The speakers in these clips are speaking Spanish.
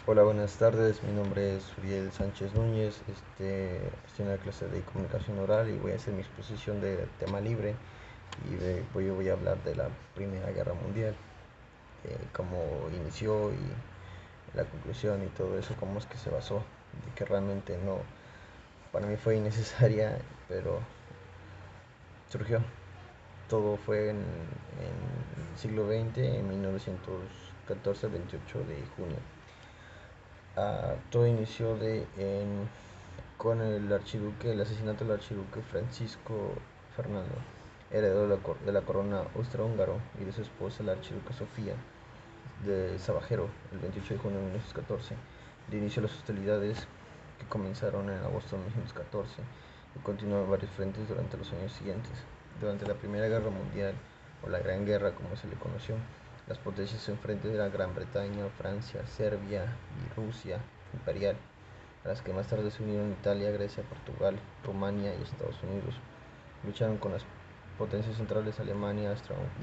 Hola, buenas tardes. Mi nombre es Uriel Sánchez Núñez. Estoy en la clase de comunicación oral y voy a hacer mi exposición de tema libre. Voy a hablar de la Primera Guerra Mundial, cómo inició y la conclusión y todo eso, cómo es que se basó, de que realmente no, para mí fue innecesaria, pero surgió. Todo fue en el siglo XX, en 1914, 28 de junio. Todo inició con el asesinato del archiduque Francisco Fernando, heredero de la corona austrohúngaro, y de su esposa, la archiduca Sofía de Sabajero, el 28 de junio de 1914. De inicio las hostilidades que comenzaron en agosto de 1914 y continuaron en varios frentes durante los años siguientes. Durante la Primera Guerra Mundial, o la Gran Guerra como se le conoció, las potencias enfrentes eran Gran Bretaña, Francia, Serbia y Rusia imperial, a las que más tarde se unieron Italia, Grecia, Portugal, Rumania y Estados Unidos. Lucharon con las potencias centrales Alemania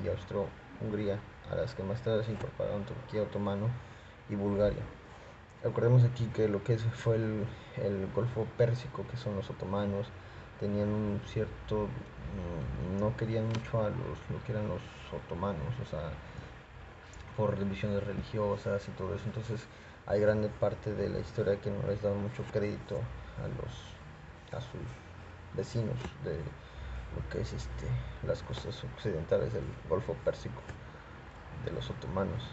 y Austro-Hungría, a las que más tarde se incorporaron Turquía otomano y Bulgaria. Recordemos aquí que lo que fue el Golfo Pérsico, que son los otomanos, tenían un cierto, no querían mucho a lo que eran los otomanos, o sea, por divisiones religiosas y todo eso. Entonces hay grande parte de la historia que no les da mucho crédito a sus vecinos de lo que es las costas occidentales del Golfo Pérsico de los otomanos.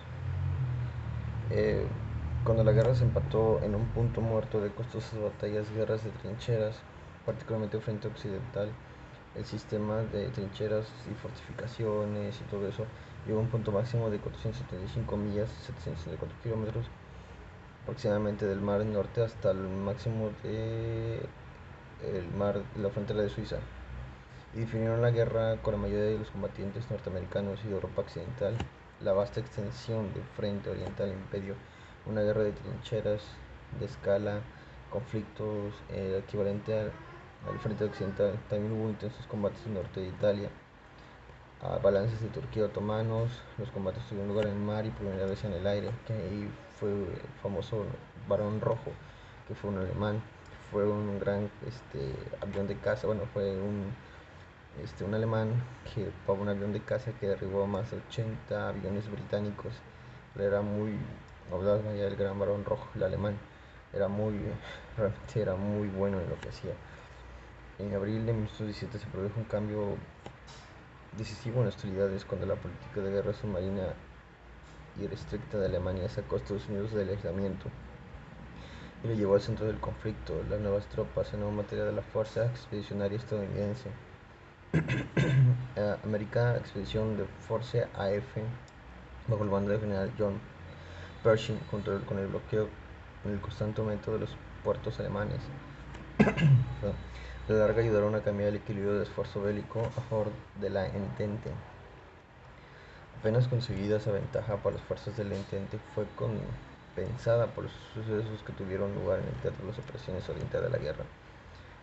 Eh, Cuando la guerra se empató en un punto muerto de costosas batallas, guerras de trincheras, particularmente frente occidental, el sistema de trincheras y fortificaciones y todo eso llegó a un punto máximo de 475 millas, 764 kilómetros aproximadamente del mar norte hasta el máximo de la frontera de Suiza, y definieron la guerra con la mayoría de los combatientes norteamericanos y de Europa Occidental. La vasta extensión del frente oriental impidió una guerra de trincheras de escala, conflictos equivalente al frente occidental. También hubo intensos combates en el norte de Italia, a balances de Turquía otomanos. Los combates tuvieron lugar en el mar y por primera vez en el aire, que ahí fue el famoso Barón Rojo, que fue un alemán. Fue un gran avión de caza, bueno, fue un alemán que pagó un avión de caza que derribó más de 80 aviones británicos. Él era muy, hablaba ya del gran Barón Rojo, el alemán. Era muy, realmente era muy bueno en lo que hacía. En abril de 1917 se produjo un cambio decisivo en las hostilidades cuando la política de guerra submarina y restricta de Alemania sacó a Estados Unidos del aislamiento y lo llevó al centro del conflicto. Las nuevas tropas, el nuevo material de la Fuerza Expedicionaria Estadounidense, American Expedition Force AF, bajo el mando del general John Pershing, con el bloqueo en el constante aumento de los puertos alemanes. A la larga ayudaron a cambiar el equilibrio de esfuerzo bélico a favor de la Entente. Apenas conseguida esa ventaja para las fuerzas del Entente, fue compensada por los sucesos que tuvieron lugar en el teatro de las operaciones orientales de la guerra.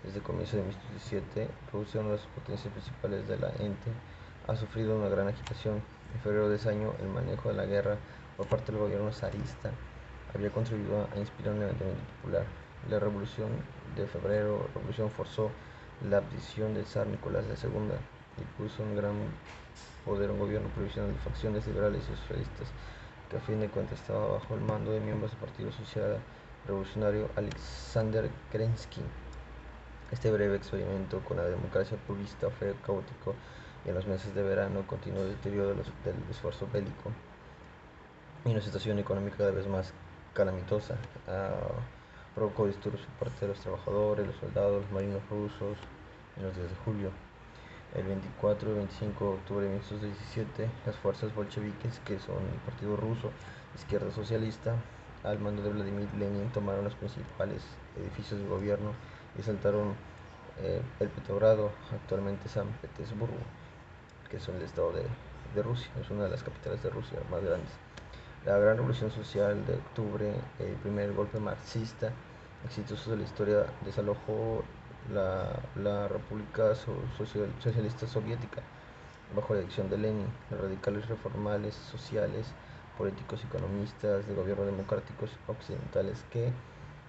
Desde el comienzo de 1917, Rusia, una de las potencias principales de la Ente, ha sufrido una gran agitación. En febrero de ese año, el manejo de la guerra por parte del gobierno zarista había contribuido a inspirar un levantamiento popular. La revolución de febrero forzó la abdición del zar Nicolás II y puso un gran poder un gobierno provisional de facciones liberales y socialistas, que a fin de cuentas estaba bajo el mando de miembros del Partido Social Revolucionario Alexander Kerensky. Este breve experimento con la democracia purista fue caótico, y en los meses de verano continuó el deterioro del esfuerzo bélico y una situación económica cada vez más calamitosa. Provocó disturbios por parte de los trabajadores, los soldados, los marinos rusos en los días de julio. El 24 y 25 de octubre de 1917, las fuerzas bolcheviques, que son el Partido Ruso, izquierda socialista, al mando de Vladimir Lenin, tomaron los principales edificios del gobierno y asaltaron el Petrogrado, actualmente San Petersburgo, que es el estado de Rusia, es una de las capitales de Rusia más grandes. La gran revolución social de octubre, el primer golpe marxista exitoso de la historia, desalojó la República Socialista Soviética bajo la dirección de Lenin. Los radicales reformales sociales políticos y economistas de gobiernos democráticos occidentales que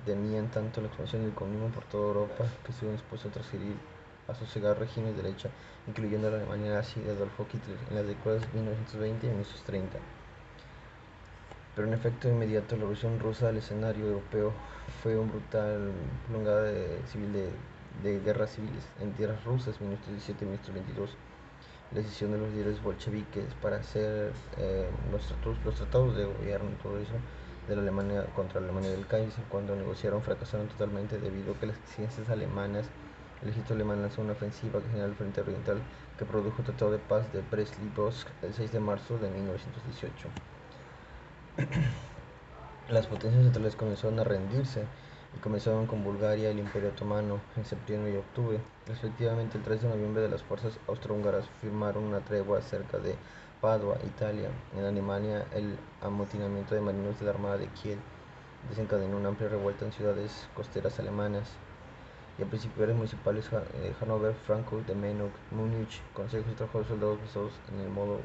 temían tanto la expansión del comunismo por toda Europa que estuvieron dispuestos a transferir a sosegar regímenes de derecha, incluyendo la Alemania nazi de Adolfo Hitler en las décadas 1920 y 1930. Pero en efecto inmediato la revolución rusa al escenario europeo fue un brutal prolongada de guerras civiles en tierras rusas, 1917 y 1922. La decisión de los líderes bolcheviques para hacer los tratados de gobierno y todo eso de la Alemania contra la Alemania del Kaiser, cuando negociaron, fracasaron totalmente debido a que las exigencias alemanas, el ejército alemán lanzó una ofensiva que generó el Frente Oriental que produjo el Tratado de Paz de Brest-Litovsk el 6 de marzo de 1918. Las potencias centrales comenzaron a rendirse y comenzaron con Bulgaria y el Imperio Otomano en septiembre y octubre. Respectivamente, el 3 de noviembre las fuerzas austrohúngaras firmaron una tregua cerca de Padua, Italia. En Alemania, el amotinamiento de marinos de la Armada de Kiel desencadenó una amplia revuelta en ciudades costeras alemanas. Y a principios municipales Hannover, Frankfurt de Main, Múnich, consejos y trabajadores soldados basados en el modo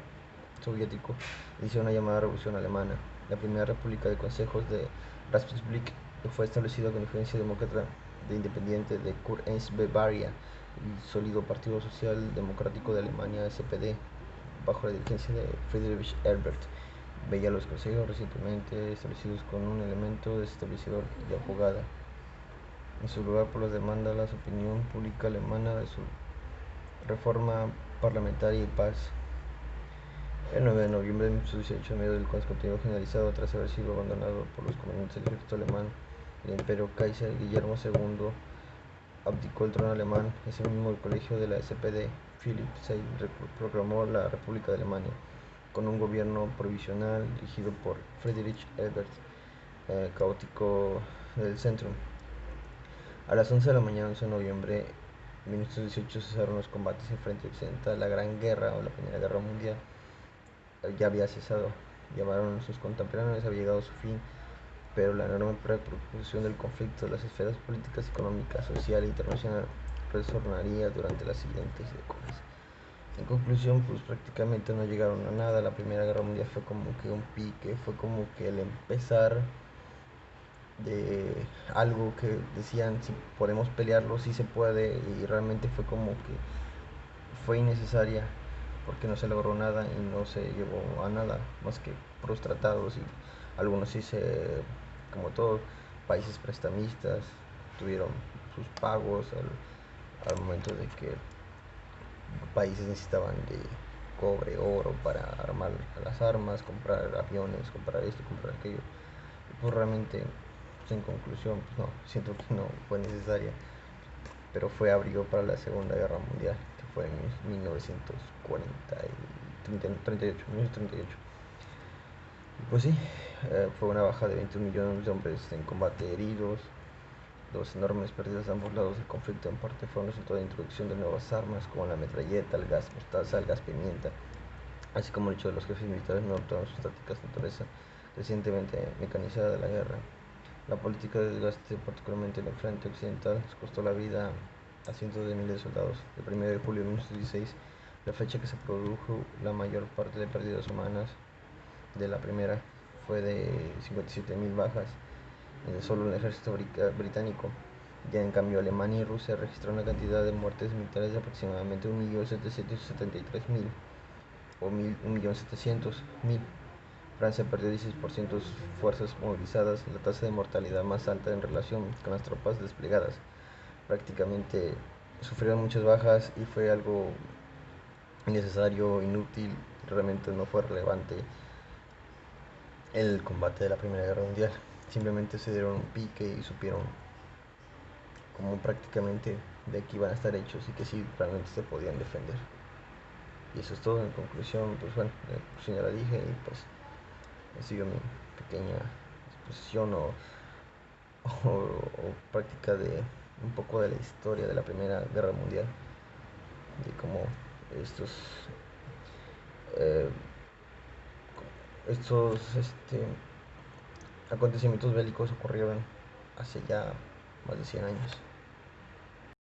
soviético, hicieron una llamada revolución alemana. La primera república de consejos de Raspsblick fue establecida con influencia demócrata de independiente de Kurheims-Bavaria y sólido Partido Social Democrático de Alemania SPD, bajo la dirigencia de Friedrich Ebert. Veía los consejos recientemente establecidos con un elemento desestabilizador y abogada en su lugar por las demandas de la opinión pública alemana de su reforma parlamentaria y paz. El 9 de noviembre de 1918, en medio del descontento generalizado tras haber sido abandonado por los comandantes del ejército alemán, el imperio Kaiser Guillermo II abdicó el trono alemán. Ese mismo el colegio de la SPD, Philipp VI, proclamó la República de Alemania, con un gobierno provisional dirigido por Friedrich Ebert, caótico del centro. A las 11 de la mañana, 11 de noviembre de 1918, cesaron los combates en frente occidental. La Gran Guerra o la Primera Guerra Mundial ya había cesado. Llamaron a sus contemporáneos, había llegado a su fin, pero la enorme repercusión del conflicto en las esferas políticas, económicas, social e internacional resonaría durante las siguientes décadas. En conclusión, pues prácticamente no llegaron a nada. La Primera Guerra Mundial fue como que un pique, fue como que el empezar de algo que decían si podemos pelearlo, si se puede, y realmente fue como que fue innecesaria porque no se logró nada y no se llevó a nada más que puros tratados, y algunos sí como todos países prestamistas tuvieron sus pagos al momento de que países necesitaban de cobre, oro para armar las armas, comprar aviones, comprar esto, comprar aquello. Y pues realmente, pues en conclusión, pues no, siento que no fue necesaria, pero fue abrigo para la Segunda Guerra Mundial, que fue en 1938. Y pues sí, fue una baja de 21 millones de hombres en combate, heridos. Los enormes pérdidas de ambos lados del conflicto en parte fueron resultado de la introducción de nuevas armas como la metralleta, el gas mostaza, el gas pimienta, así como el hecho de los jefes militares no adoptaron sus tácticas de naturaleza recientemente mecanizada de la guerra. La política de desgaste, particularmente en el frente occidental, costó la vida a cientos de miles de soldados. El 1 de julio de 1916, la fecha que se produjo la mayor parte de pérdidas humanas de la primera, fue de 57.000 bajas solo en el ejército británico. Ya en cambio, Alemania y Rusia registraron una cantidad de muertes militares de aproximadamente 1.773.000 o 1.700.000. Francia perdió 16% de sus fuerzas movilizadas, la tasa de mortalidad más alta en relación con las tropas desplegadas. Prácticamente sufrieron muchas bajas y fue algo innecesario, inútil, realmente no fue relevante el combate de la Primera Guerra Mundial. Simplemente se dieron un pique y supieron como prácticamente de que iban a estar hechos y que sí realmente se podían defender. Y eso es todo. En conclusión, pues bueno, pues ya la dije, y pues he sido mi pequeña exposición o práctica de un poco de la historia de la Primera Guerra Mundial, de cómo estos eh, acontecimientos bélicos ocurrieron hace ya más de 100 años.